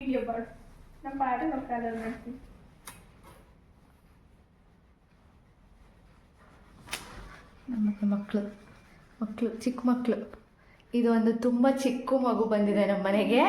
Video border ನಮ್ಮ ಪಾಠ ಮಕ್ಕಳು ಮಾಡ್ತೀವಿ. ನಮ್ಮ ಮಕ್ಕಳು ಚಿಕ್ಕ ಮಕ್ಕಳು. ಇದು ಒಂದು ತುಂಬ ಚಿಕ್ಕ ಮಗು ಬಂದಿದೆ ನಮ್ಮ ಮನೆಗೆ.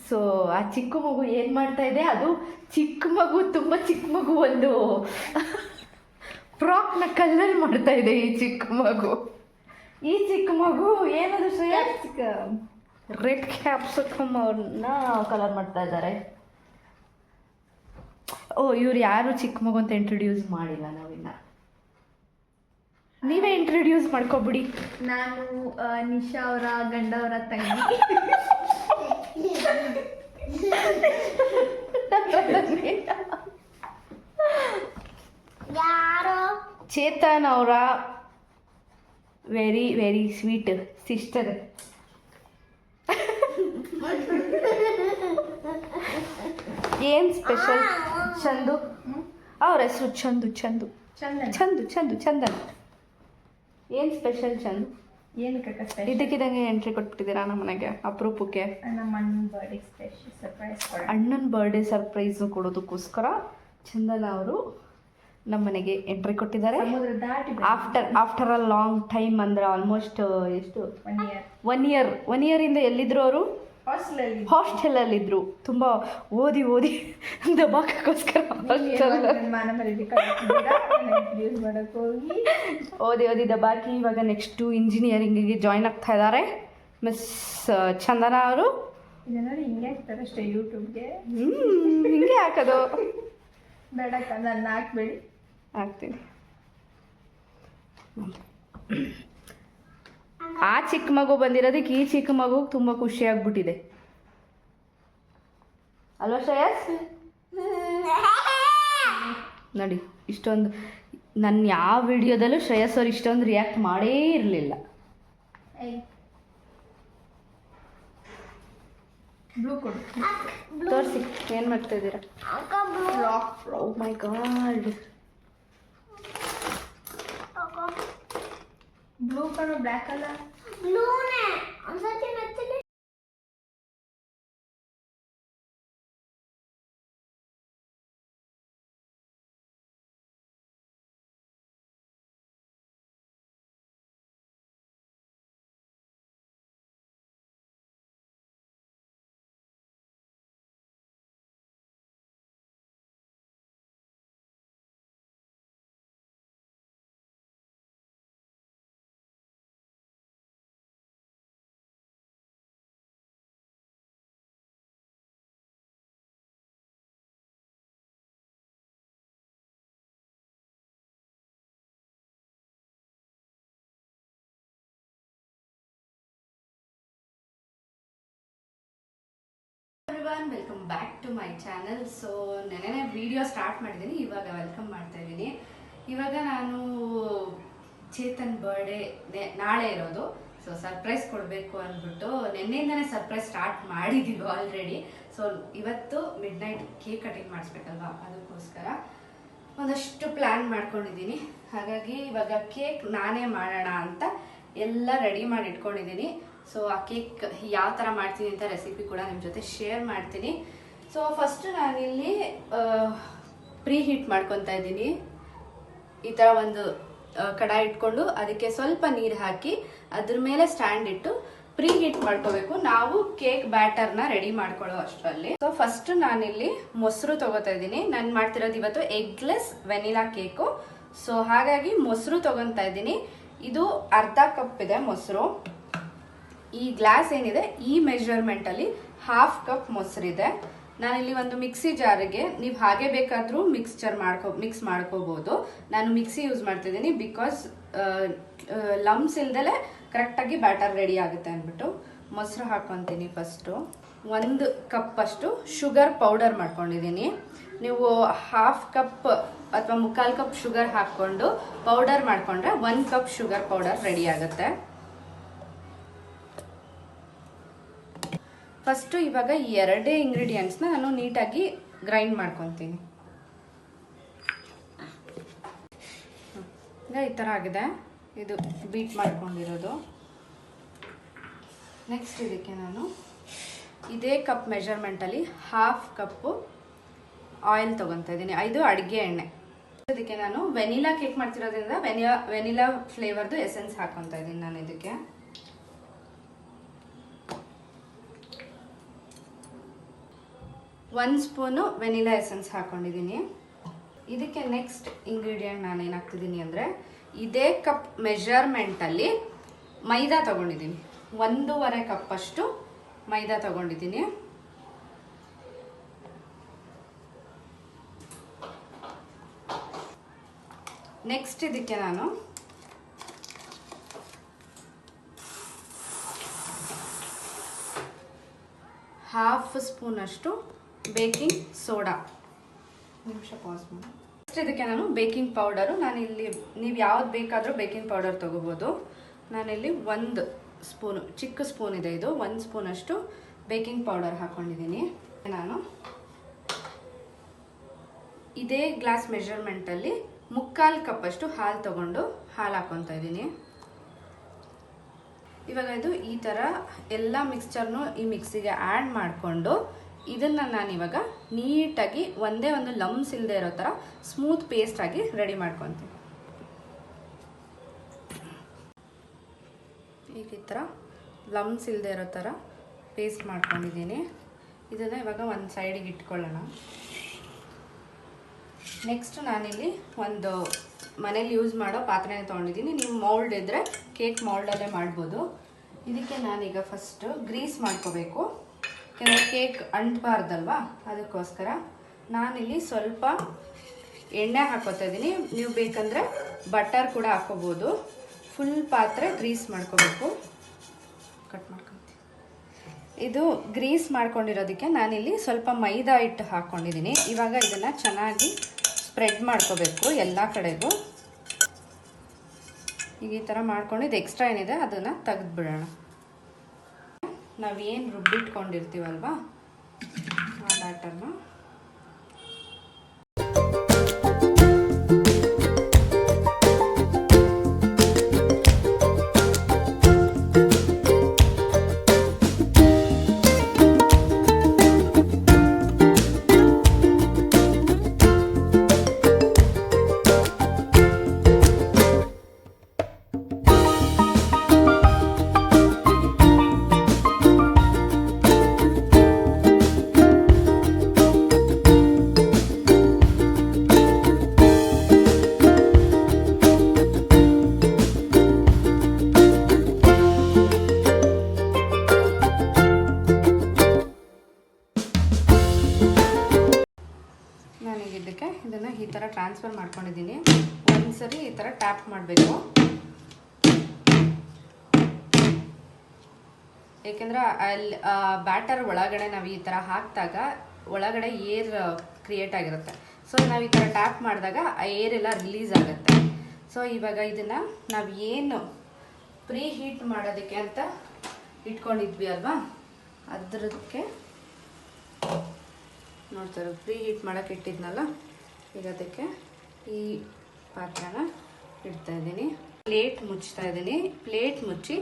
ಸೊ ಆ ಚಿಕ್ಕ ಮಗು ಏನು ಮಾಡ್ತಾ ಇದೆ, ಅದು ಚಿಕ್ಕ ಮಗು, ತುಂಬ ಚಿಕ್ಕ ಮಗು ಒಂದು ಫ್ರಾಕ್ನ ಕಲರ್ ಮಾಡ್ತಾ ಇದೆ. ಈ ಚಿಕ್ಕ ಮಗು ಏನದು ಶ್ರೇಯಾ? ರೆಡ್ ಕ್ಯಾಪ್ಸಿಕಮ್ ಅವ್ರನ್ನ ಕಲರ್ ಮಾಡ್ತಾ ಇದ್ದಾರೆ. ಓ, ಇವ್ರು ಯಾರು ಚಿಕ್ಕ ಮಗು ಅಂತ ಇಂಟ್ರೊಡ್ಯೂಸ್ ಮಾಡಿಲ್ಲ ನಾವಿನ್ನ. ನೀವೇ ಇಂಟ್ರೊಡ್ಯೂಸ್ ಮಾಡ್ಕೊಬಿಡಿ. ನಾನು ನಿಶಾ ಅವರ ಗಂಡ ಅವರ ತಂಗಿ. ಚೇತನ್ ಅವರ ವೆರಿ ವೆರಿ ಸ್ವೀಟ್ ಸಿಸ್ಟರ್. ಏನ್ ಸ್ಪೆಷಲ್? ಚಂದು ಅವ್ರ ಹೆಸರು ಚಂದನ್. ಏನು ಸ್ಪೆಷಲ್ ಚಂದು? ಏನಕ್ಕೆ ಇದಕ್ಕಿದಂಗೆ ಎಂಟ್ರಿ ಕೊಟ್ಬಿಟ್ಟಿದ್ದೀರಾ ನಮ್ಮ ಮನೆಗೆ ಅಪರೂಪಕ್ಕೆ? ನಮ್ಮ ಅಣ್ಣನ ಬರ್ಡೇ ಸ್ಪೆಷಲ್ ಸರ್ಪ್ರೈಸ್. ಅಣ್ಣನ ಬರ್ಡೇ ಸರ್ಪ್ರೈಸು ಕೊಡೋದಕ್ಕೋಸ್ಕರ ಚಂದನ ಅವರು ನಮ್ಮ ಮನೆಗೆ ಎಂಟ್ರಿ ಕೊಟ್ಟಿದ್ದಾರೆ. ಆಫ್ಟರ್ ಅ ಲಾಂಗ್ ಟೈಮ್, ಅಂದ್ರೆ ಆಲ್ಮೋಸ್ಟ್ ಎಷ್ಟು, 1 ಇಯರ್ ಇಂದ ಎಲ್ಲಿದ್ರು ಅವರು? ಹಾಸ್ಟೆಲಲ್ಲಿದ್ದರು. ತುಂಬ ಓದಿ ದಬಾಕೋಸ್ಕರ ಓದಿ ದಬಾಕಿ ಇವಾಗ ನೆಕ್ಸ್ಟು ಇಂಜಿನಿಯರಿಂಗಿಗೆ ಜಾಯ್ನ್ ಆಗ್ತಾ ಇದ್ದಾರೆ ಮಿಸ್ ಚಂದನ ಅವರು. ಹಿಂಗೆ ಹಾಕ್ತಾರೆ ಅಷ್ಟೇ ಯೂಟ್ಯೂಬ್ಗೆ. ಹಿಂಗೆ ಹಾಕೋದು ಬೇಡ, ನನ್ನ ಹಾಕ್ಬೇಡಿ. ಹಾಕ್ತೀನಿ. ಆ ಚಿಕ್ಕ ಮಗು ಬಂದಿರೋದಕ್ಕೆ ಈ ಚಿಕ್ಕ ಮಗು ತುಂಬ ಖುಷಿ ಆಗ್ಬಿಟ್ಟಿದೆ ಅಲ್ವಾ ಶ್ರೇಯಸ್? ನೋಡಿ, ಇಷ್ಟೊಂದು ನನ್ನ ಯಾವ ವಿಡಿಯೋದಲ್ಲೂ ಶ್ರೇಯಸ್ ಅವ್ರು ಇಷ್ಟೊಂದು ರಿಯಾಕ್ಟ್ ಮಾಡೇ ಇರಲಿಲ್ಲ. ಬ್ಲೂ ಕೊಡು, ತೋರಿಸಿ ಏನು ಮಾಡ್ತಾ ಇದ್ದೀರಾ? Oh my God, blue colour, black ಅಲ್ಲ, ಬ್ಲೂನೇ ಒಂದ್ಸತಿ ಮೆತ್ತಗೆ. Welcome back to my channel. So ನೆನ್ನೆ ವಿಡಿಯೋ ಸ್ಟಾರ್ಟ್ ಮಾಡಿದ್ದೀನಿ, ಇವಾಗ ವೆಲ್ಕಮ್ ಮಾಡ್ತಾ ಇದ್ದೀನಿ. ಇವಾಗ ನಾನು ಚೇತನ್ ಬರ್ಡೇ ನಾಳೆ ಇರೋದು, ಸೊ ಸರ್ಪ್ರೈಸ್ ಕೊಡಬೇಕು ಅಂದ್ಬಿಟ್ಟು ನೆನ್ನೆಯಿಂದನೇ ಸರ್ಪ್ರೈಸ್ ಸ್ಟಾರ್ಟ್ ಮಾಡಿದ್ದೀವಿ ಆಲ್ರೆಡಿ. ಸೊ ಇವತ್ತು ಮಿಡ್ ನೈಟ್ ಕೇಕ್ ಕಟಿಂಗ್ ಮಾಡಿಸ್ಬೇಕಲ್ವಾ, ಅದಕ್ಕೋಸ್ಕರ ಒಂದಷ್ಟು ಪ್ಲ್ಯಾನ್ ಮಾಡ್ಕೊಂಡಿದ್ದೀನಿ. ಹಾಗಾಗಿ ಇವಾಗ ಕೇಕ್ ನಾನೇ ಮಾಡೋಣ ಅಂತ ಎಲ್ಲ ರೆಡಿ ಮಾಡಿ ಇಟ್ಕೊಂಡಿದ್ದೀನಿ. ಸೊ ಆ ಕೇಕ್ ಯಾವ ಥರ ಮಾಡ್ತೀನಿ ಅಂತ ರೆಸಿಪಿ ಕೂಡ ನಿಮ್ಮ ಜೊತೆ ಶೇರ್ ಮಾಡ್ತೀನಿ. ಸೊ ಫಸ್ಟ್ ನಾನಿಲ್ಲಿ ಪ್ರೀ ಹೀಟ್ ಮಾಡ್ಕೊತಾ ಇದ್ದೀನಿ. ಈ ಥರ ಒಂದು ಕಡಾಯಿ ಇಟ್ಕೊಂಡು ಅದಕ್ಕೆ ಸ್ವಲ್ಪ ನೀರು ಹಾಕಿ ಅದ್ರ ಮೇಲೆ ಸ್ಟ್ಯಾಂಡ್ ಇಟ್ಟು ಪ್ರೀ ಹೀಟ್ ಮಾಡ್ಕೋಬೇಕು. ನಾವು ಕೇಕ್ ಬ್ಯಾಟರ್ನ ರೆಡಿ ಮಾಡ್ಕೊಳ್ಳೋ ಅಷ್ಟರಲ್ಲಿ. ಸೊ ಫಸ್ಟ್ ನಾನಿಲ್ಲಿ ಮೊಸರು ತಗೋತಾ ಇದ್ದೀನಿ. ನಾನು ಮಾಡ್ತಿರೋದು ಇವತ್ತು ಎಗ್ಲೆಸ್ ವೆನಿಲಾ ಕೇಕು. ಸೊ ಹಾಗಾಗಿ ಮೊಸರು ತಗೊತಾ ಇದ್ದೀನಿ. ಇದು ಅರ್ಧ ಕಪ್ ಇದೆ ಮೊಸರು. ಈ ಗ್ಲಾಸ್ ಏನಿದೆ ಈ ಮೆಜರ್ಮೆಂಟಲ್ಲಿ 1/2 ಕಪ್ ಮೊಸರಿದೆ. ನಾನಿಲ್ಲಿ ಒಂದು ಮಿಕ್ಸಿ ಜಾರಿಗೆ, ನೀವು ಹಾಗೆ ಬೇಕಾದರೂ ಮಿಕ್ಸ್ ಮಾಡ್ಕೋಬೋದು. ನಾನು ಮಿಕ್ಸಿ ಯೂಸ್ ಮಾಡ್ತಿದ್ದೀನಿ ಬಿಕಾಸ್ ಲಮ್ಸ್ ಇಲ್ದಲೆ ಕರೆಕ್ಟಾಗಿ ಬ್ಯಾಟರ್ ರೆಡಿ ಆಗುತ್ತೆ ಅಂದ್ಬಿಟ್ಟು. ಮೊಸರು ಹಾಕ್ಕೊತೀನಿ. ಫಸ್ಟು 1 ಕಪ್ ಅಷ್ಟು ಶುಗರ್ ಪೌಡರ್ ಮಾಡ್ಕೊಂಡಿದ್ದೀನಿ. ನೀವು 1/2 ಕಪ್ ಅಥವಾ 3/4 ಕಪ್ ಶುಗರ್ ಹಾಕ್ಕೊಂಡು ಪೌಡರ್ ಮಾಡಿಕೊಂಡ್ರೆ 1 ಕಪ್ ಶುಗರ್ ಪೌಡರ್ ರೆಡಿ ಆಗುತ್ತೆ. ಫಸ್ಟು ಇವಾಗ ಈ 2 ಇಂಗ್ರೀಡಿಯೆಂಟ್ಸ್ನ ನಾನು ನೀಟಾಗಿ ಗ್ರೈಂಡ್ ಮಾಡ್ಕೊತೀನಿ. ಈಗ ಈ ಥರ ಆಗಿದೆ, ಇದು ಬೀಟ್ ಮಾಡ್ಕೊಂಡಿರೋದು. ನೆಕ್ಸ್ಟ್ ಇದಕ್ಕೆ ನಾನು ಇದೇ ಕಪ್ ಮೆಜರ್ಮೆಂಟಲ್ಲಿ 1/2 ಕಪ್ಪು ಆಯಿಲ್ ತೊಗೊತಾ ಇದ್ದೀನಿ. ಇದು ಅಡುಗೆ ಎಣ್ಣೆ. ಅದಕ್ಕೆ ನಾನು ವೆನಿಲಾ ಕೇಕ್ ಮಾಡ್ತಿರೋದ್ರಿಂದ ವೆನಿಲಾ ಫ್ಲೇವರ್ದು ಎಸೆನ್ಸ್ ಹಾಕೊತಾ ಇದ್ದೀನಿ ನಾನು ಇದಕ್ಕೆ. ಒಂದು ಸ್ಪೂನು ವೆನಿಲಾ ಎಸೆನ್ಸ್ ಹಾಕೊಂಡಿದ್ದೀನಿ. ಇದಕ್ಕೆ ನೆಕ್ಸ್ಟ್ ಇಂಗ್ರೀಡಿಯೆಂಟ್ ನಾನು ಏನು ಹಾಕ್ತಿದ್ದೀನಿ ಅಂದರೆ ಇದೇ ಕಪ್ ಮೆಜರ್ಮೆಂಟಲ್ಲಿ ಮೈದಾ ತೊಗೊಂಡಿದ್ದೀನಿ. 1.5 ಕಪ್ಪಷ್ಟು ಮೈದಾ ತೊಗೊಂಡಿದ್ದೀನಿ. ನೆಕ್ಸ್ಟ್ ಇದಕ್ಕೆ ನಾನು ಹಾಫ್ ಸ್ಪೂನಷ್ಟು ಬೇಕಿಂಗ್ ಸೋಡಾ. ನಿಮಿಷ ಪಾಸ್ ಮಾಡಿ. ನೆಕ್ಸ್ಟ್ ಇದಕ್ಕೆ ನಾನು ಬೇಕಿಂಗ್ ಪೌಡರು, ನಾನಿಲ್ಲಿ ನೀವು ಯಾವ್ದು ಬೇಕಾದರೂ ಬೇಕಿಂಗ್ ಪೌಡರ್ ತೊಗೋಬೋದು. ನಾನಿಲ್ಲಿ 1 ಸ್ಪೂನು, ಚಿಕ್ಕ ಸ್ಪೂನ್ ಇದೆ ಇದು, 1 ಸ್ಪೂನಷ್ಟು ಬೇಕಿಂಗ್ ಪೌಡರ್ ಹಾಕ್ಕೊಂಡಿದ್ದೀನಿ. ನಾನು ಇದೇ ಗ್ಲಾಸ್ ಮೆಜರ್ಮೆಂಟಲ್ಲಿ 3/4 ಕಪ್ಪಷ್ಟು ಹಾಲು ತೊಗೊಂಡು ಹಾಲು ಹಾಕ್ಕೊತಾ ಇದ್ದೀನಿ. ಇವಾಗ ಇದು ಈ ಥರ ಎಲ್ಲ ಮಿಕ್ಸ್ಚರ್ನು ಈ ಮಿಕ್ಸಿಗೆ ಆ್ಯಡ್ ಮಾಡಿಕೊಂಡು ಇದನ್ನು ನಾನಿವಾಗ ನೀಟಾಗಿ ಒಂದೇ ಒಂದು ಲಮ್ಸ್ ಇಲ್ಲದೆ ಇರೋ ಥರ ಸ್ಮೂತ್ ಪೇಸ್ಟ್ ಆಗಿ ರೆಡಿ ಮಾಡ್ಕೊತೀನಿ. ಈಗ ಈ ಥರ ಲಮ್ಸ್ ಇಲ್ಲದೆ ಇರೋ ಥರ ಪೇಸ್ಟ್ ಮಾಡ್ಕೊಂಡಿದ್ದೀನಿ. ಇದನ್ನು ಇವಾಗ ಒಂದು ಸೈಡಿಗೆ ಇಟ್ಕೊಳ್ಳೋಣ. ನೆಕ್ಸ್ಟ್ ನಾನಿಲ್ಲಿ ಒಂದು ಮನೇಲಿ ಯೂಸ್ ಮಾಡೋ ಪಾತ್ರೆನೇ ತೊಗೊಂಡಿದ್ದೀನಿ. ನೀವು ಮೌಲ್ಡ್ ಇದ್ದರೆ ಕೇಕ್ ಮೌಲ್ಡಲ್ಲೇ ಮಾಡ್ಬೋದು. ಇದಕ್ಕೆ ನಾನೀಗ ಫಸ್ಟು ಗ್ರೀಸ್ ಮಾಡ್ಕೋಬೇಕು, ಯಾಕೆಂದರೆ ಕೇಕ್ ಅಂಟಬಾರ್ದಲ್ವಾ, ಅದಕ್ಕೋಸ್ಕರ ನಾನಿಲ್ಲಿ ಸ್ವಲ್ಪ ಎಣ್ಣೆ ಹಾಕೋತಾ ಇದ್ದೀನಿ. ನೀವು ಬೇಕಂದರೆ ಬಟರ್ ಕೂಡ ಹಾಕೋಬೋದು. ಫುಲ್ ಪಾತ್ರೆ ಗ್ರೀಸ್ ಮಾಡ್ಕೋಬೇಕು. ಕಟ್ ಮಾಡ್ಕೊತೀನಿ. ಇದು ಗ್ರೀಸ್ ಮಾಡ್ಕೊಂಡಿರೋದಕ್ಕೆ ನಾನಿಲ್ಲಿ ಸ್ವಲ್ಪ ಮೈದಾ ಹಿಟ್ಟು ಹಾಕ್ಕೊಂಡಿದ್ದೀನಿ. ಇವಾಗ ಇದನ್ನು ಚೆನ್ನಾಗಿ ಸ್ಪ್ರೆಡ್ ಮಾಡ್ಕೋಬೇಕು ಎಲ್ಲ ಕಡೆಗೂ. ಈಗ ಈ ಥರ ಮಾಡ್ಕೊಂಡು ಇದು ಎಕ್ಸ್ಟ್ರಾ ಏನಿದೆ ಅದನ್ನು ತೆಗೆದುಬಿಡೋಣ. ನಾವೇನು ರುಬ್ಬಿಟ್ಕೊಂಡಿರ್ತೀವಲ್ವ ಆ ಬ್ಯಾಟರ್ನ ಇದನ್ನು ಈ ಥರ ಟ್ರಾನ್ಸ್ಫರ್ ಮಾಡ್ಕೊಂಡಿದ್ದೀನಿ. ಒಂದ್ಸರಿ ಈ ಥರ ಟ್ಯಾಪ್ ಮಾಡಬೇಕು, ಏಕೆಂದರೆ ಅಲ್ಲಿ ಬ್ಯಾಟರ್ ಒಳಗಡೆ ನಾವು ಈ ಥರ ಹಾಕಿದಾಗ ಒಳಗಡೆ ಏರ್ ಕ್ರಿಯೇಟ್ ಆಗಿರುತ್ತೆ. ಸೊ ನಾವು ಈ ಥರ ಟ್ಯಾಪ್ ಮಾಡಿದಾಗ ಆ ಏರ್ ಎಲ್ಲ ರಿಲೀಸ್ ಆಗುತ್ತೆ. ಸೊ ಇವಾಗ ಇದನ್ನು ನಾವು ಏನು ಪ್ರೀ ಹೀಟ್ ಮಾಡೋದಕ್ಕೆ ಅಂತ ಇಟ್ಕೊಂಡಿದ್ವಿ ಅಲ್ವಾ, ಅದಕ್ಕೆ ನೋಡ್ತಾರೆ ಪ್ರೀ ಹೀಟ್ ಮಾಡೋಕ್ಕೆ ಇಟ್ಟಿದ್ನಲ್ಲ, ಈಗ ಅದಕ್ಕೆ ಈ ಪಾತ್ರನ ಇಡ್ತಾ ಇದ್ದೀನಿ. ಪ್ಲೇಟ್ ಮುಚ್ತಾ ಇದ್ದೀನಿ. ಪ್ಲೇಟ್ ಮುಚ್ಚಿ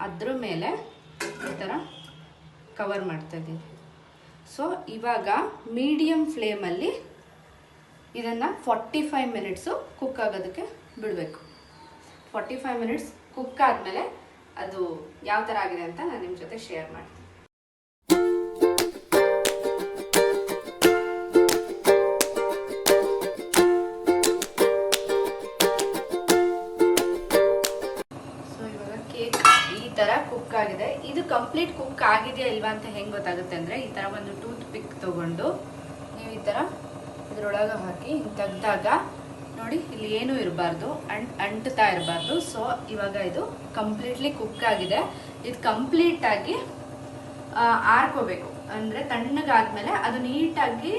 ಅದ್ರ ಮೇಲೆ ಈ ಥರ ಕವರ್ ಮಾಡ್ತಾ ಇದ್ದೀನಿ. ಸೊ ಇವಾಗ ಮೀಡಿಯಮ್ ಫ್ಲೇಮಲ್ಲಿ ಇದನ್ನು 45 ಮಿನಿಟ್ಸು ಕುಕ್ ಆಗೋದಕ್ಕೆ ಬಿಡಬೇಕು. 45 ಮಿನಿಟ್ಸ್ ಕುಕ್ ಆದಮೇಲೆ ಅದು ಯಾವ ಥರ ಆಗಿದೆ ಅಂತ ನಾನು ನಿಮ್ಮ ಜೊತೆ ಶೇರ್ ಮಾಡ್ತೀನಿ. ಕುಕ್ ಆಗಿದೆ. ಇದು ಕಂಪ್ಲೀಟ್ ಕುಕ್ ಆಗಿದೆಯಾ ಇಲ್ವಾ ಅಂತ ಹೆಂಗೆ ಗೊತ್ತಾಗುತ್ತೆ ಅಂದರೆ, ಈ ಥರ ಒಂದು ಟೂತ್ ಪಿಕ್ ತೊಗೊಂಡು ನೀವು ಈ ಥರ ಇದರೊಳಗೆ ಹಾಕಿ ತೆಗ್ದಾಗ ನೋಡಿ ಇಲ್ಲಿ ಏನೂ ಇರಬಾರ್ದು, ಅಂಟ್ತಾ ಇರಬಾರ್ದು. ಸೊ ಇವಾಗ ಇದು ಕಂಪ್ಲೀಟ್ಲಿ ಕುಕ್ ಆಗಿದೆ. ಇದು ಕಂಪ್ಲೀಟಾಗಿ ಆರ್ಕೋಬೇಕು, ಅಂದರೆ ತಣ್ಣಗಾದ್ಮೇಲೆ ಅದು ನೀಟಾಗಿ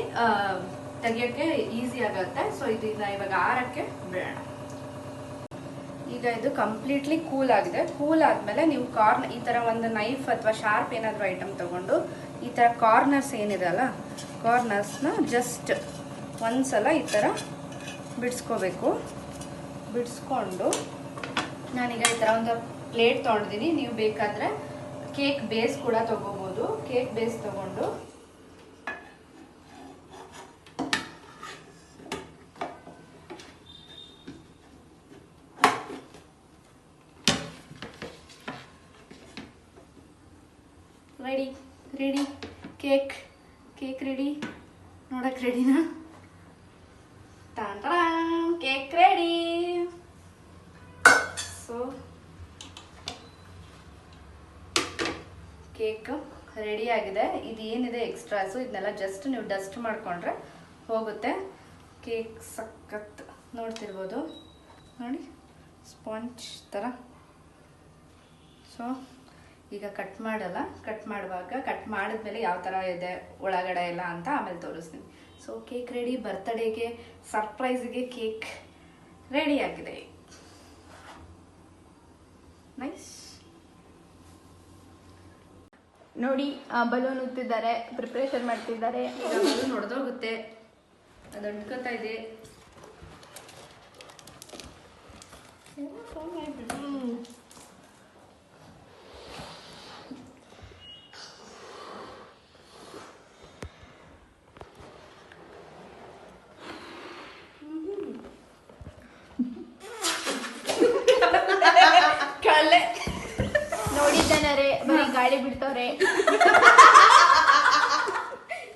ತೆಗಿಯೋಕ್ಕೆ ಈಸಿ ಆಗುತ್ತೆ. ಸೊ ಇದನ್ನ ಇವಾಗ ಆರಕ್ಕೆ ಬಿಡೋಣ. ಈಗ ಇದು ಕಂಪ್ಲೀಟ್ಲಿ ಕೂಲ್ ಆಗಿದೆ. ಕೂಲ್ ಆದಮೇಲೆ ನೀವು ಈ ಥರ ಒಂದು ನೈಫ್ ಅಥವಾ ಶಾರ್ಪ್ ಏನಾದರೂ ಐಟಮ್ ತೊಗೊಂಡು ಈ ಥರ ಕಾರ್ನರ್ಸ್ ಏನಿದೆ ಅಲ್ಲ, ಕಾರ್ನರ್ಸ್ನ ಜಸ್ಟ್ ಒಂದ್ಸಲ ಈ ಥರ ಬಿಡಿಸ್ಕೋಬೇಕು. ಬಿಡಿಸ್ಕೊಂಡು ನಾನೀಗ ಈ ಥರ ಒಂದು ಪ್ಲೇಟ್ ತೊಗೊಂಡಿದ್ದೀನಿ. ನೀವು ಬೇಕಾದರೆ ಕೇಕ್ ಬೇಸ್ ಕೂಡ ತೊಗೋಬೋದು. ಮಾಡ್ಬೋದು ಕೇಕ್ ಬೇಸ್ ತಗೊಂಡು. ರೆಡಿ ಕೇಕ್ ರೆಡಿ, ನೋಡಕ್ಕೆ ರೆಡಿನಾ? Cake ready. So cake ready ಆಗಿದೆ. ಇದು ಏನಿದೆ ಎಕ್ಸ್ಟ್ರಾಸು ಇದನ್ನೆಲ್ಲ ಜಸ್ಟ್ ನೀವು ಡಸ್ಟ್ ಮಾಡಿಕೊಂಡ್ರೆ ಹೋಗುತ್ತೆ. ಕೇಕ್ ಸಖತ್ ನೋಡ್ತಿರ್ಬೋದು ನೋಡಿ, ಸ್ಪಾಂಜ್ ಥರ. ಸೊ ಈಗ ಕಟ್ ಮಾಡಲ್ಲ, ಕಟ್ ಮಾಡುವಾಗ ಕಟ್ ಮಾಡಿದ್ಮೇಲೆ ಯಾವ ಥರ ಇದೆ ಒಳಗಡೆ ಎಲ್ಲ ಅಂತ ಆಮೇಲೆ ತೋರಿಸ್ತೀನಿ. ಸೊ ಕೇಕ್ ರೆಡಿ, ಬರ್ತ್ಡೇಗೆ ಸರ್ಪ್ರೈಸ್ಗೆ ಕೇಕ್ ರೆಡಿ ಆಗಿದೆ. ನೈಸ್. ನೋಡಿ ಬಲೂನ್ ಉತ್ತಿದ್ದಾರೆ, ಪ್ರಿಪ್ರೇಷನ್ ಮಾಡ್ತಿದ್ದಾರೆ. ಈಗ ಬಲೂನ್ ಹೊಡೆದೋಗುತ್ತೆ, ಅದು ಅಂಟ್ಕೋತಾ ಇದೆ. ನೋಡಿ ಜನರೇ, ಬರೀ ಗಾಳಿ ಬಿಡ್ತವ್ರೆ.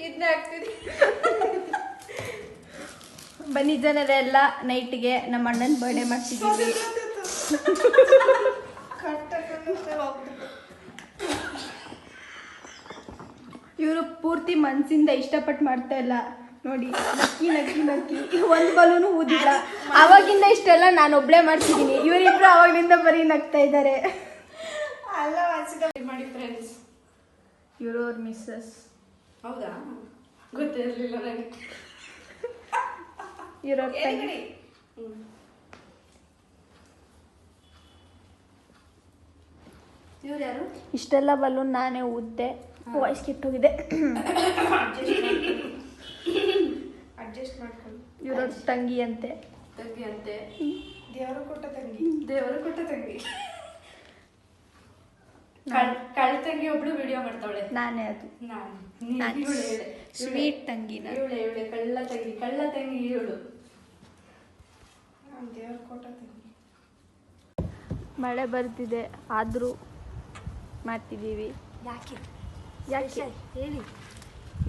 ಇದನ್ನ ಹಾಕ್ತೀನಿ. ಬನ್ನಿ ಜನರೇ, ಎಲ್ಲ ನೈಟ್ಗೆ ನಮ್ಮ ಅಣ್ಣನ ಬರ್ಡೇ ಮಾಡ್ತಿದ್ದೀವಿ. ಇವರು ಪೂರ್ತಿ ಮನಸ್ಸಿಂದ ಇಷ್ಟಪಟ್ಟು ಮಾಡ್ತಾ ಇಲ್ಲ ನೋಡಿ. ನಕ್ಕಿ ನಕ್ಕಿ ನಕ್ಕಿ ಒಂದು ಬಲೂನು ಊದಿಲ್ಲ. ಅವಾಗಿಂದ ಇಷ್ಟೆಲ್ಲ ನಾನು ಒಬ್ಳೆ ಮಾಡ್ತಿದ್ದೀನಿ, ಇವರಿಬ್ರು ಅವಾಗಿಂದ ಬರೀ ನಗ್ತಾ ಇದ್ದಾರೆ. ಮಾಡಿ ಫ್ರೆಂಡ್ಸ್, ಇವರು ಅವ್ರ ಮಿಸ್ಸಸ್. ಹೌದಾ? ಗೊತ್ತಿರಲಿಲ್ಲ ನನಗೆ. ಇವ್ರ ತಂಗಿ. ಇವ್ರು ಯಾರು? ಇಷ್ಟೆಲ್ಲ ಬಲೂನ್ ನಾನೇ ಊದ್ದೆ, ವಾಯ್ಸ್ ಕೆಟ್ಟೋಗಿದೆ. ಅಡ್ಜಸ್ಟ್ ಮಾಡ್ಕೊಂಡು. ಇವ್ರ ತಂಗಿ ಅಂತೆ. ತಂಗಿ ಅಂತೆ. ದೇವರು ಕೊಟ್ಟ ತಂಗಿ. ದೇವರು ಕೊಟ್ಟ ತಂಗಿ. ಕಳ್ಳ ತಂಗಿ ಒಬ್ಳು ವಿಡಿಯೋ ಮಾಡ್ತಾವಳೆ. ನಾನೇ ಅದು. ನಾನು ಸ್ವೀಟ್ ತಂಗಿ. ಇವಳೆ ಕಳ್ಳ ತಂಗಿ ಇವಳು. ದೇವರು ಕೊಟ್ಟ ತಂಗಿ. ಮಳೆ ಬರ್ತಿದೆ ಆದರೂ ಮಾಡ್ತಿದ್ದೀವಿ. ಯಾಕೆ ಹೇಳಿ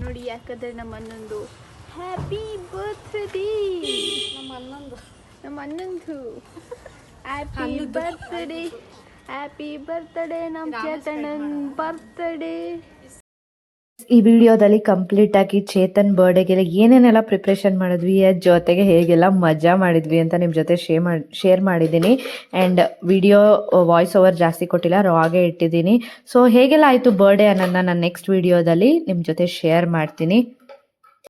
ನೋಡಿ, ಯಾಕಂದ್ರೆ ನಮ್ಮ ಅಣ್ಣಂದು ಹ್ಯಾಪಿ ಬರ್ತ್ಡೇ. ನಮ್ಮ ಅಣ್ಣಂದು ಹ್ಯಾಪಿ ಬರ್ತ್ಡೇ, ಹ್ಯಾಪಿ ಬರ್ತ್ಡೇ ನಮ್ಮ ಚೇತನನ್ ಬರ್ತ್ಡೇ. ಈ ವಿಡಿಯೋದಲ್ಲಿ ಕಂಪ್ಲೀಟ್ ಆಗಿ ಚೇತನ್ ಬರ್ಡೇಗೆಲ್ಲ ಏನೇನೆಲ್ಲ ಪ್ರಿಪ್ರೇಷನ್ ಮಾಡಿದ್ವಿ, ಜೊತೆಗೆ ಹೇಗೆಲ್ಲ ಮಜಾ ಮಾಡಿದ್ವಿ ಅಂತ ನಿಮ್ಮ ಜೊತೆ ಶೇರ್ ಮಾಡಿದ್ದೀನಿ. ಆ್ಯಂಡ್ ವಿಡಿಯೋ ವಾಯ್ಸ್ ಓವರ್ ಜಾಸ್ತಿ ಕೊಟ್ಟಿಲ್ಲ, ರಾಗೆ ಇಟ್ಟಿದ್ದೀನಿ. ಸೊ ಹೇಗೆಲ್ಲ ಆಯಿತು ಬರ್ಡೇ ಅನ್ನೋದನ್ನ ನಾನು ನೆಕ್ಸ್ಟ್ ವಿಡಿಯೋದಲ್ಲಿ ನಿಮ್ಮ ಜೊತೆ ಶೇರ್ ಮಾಡ್ತೀನಿ.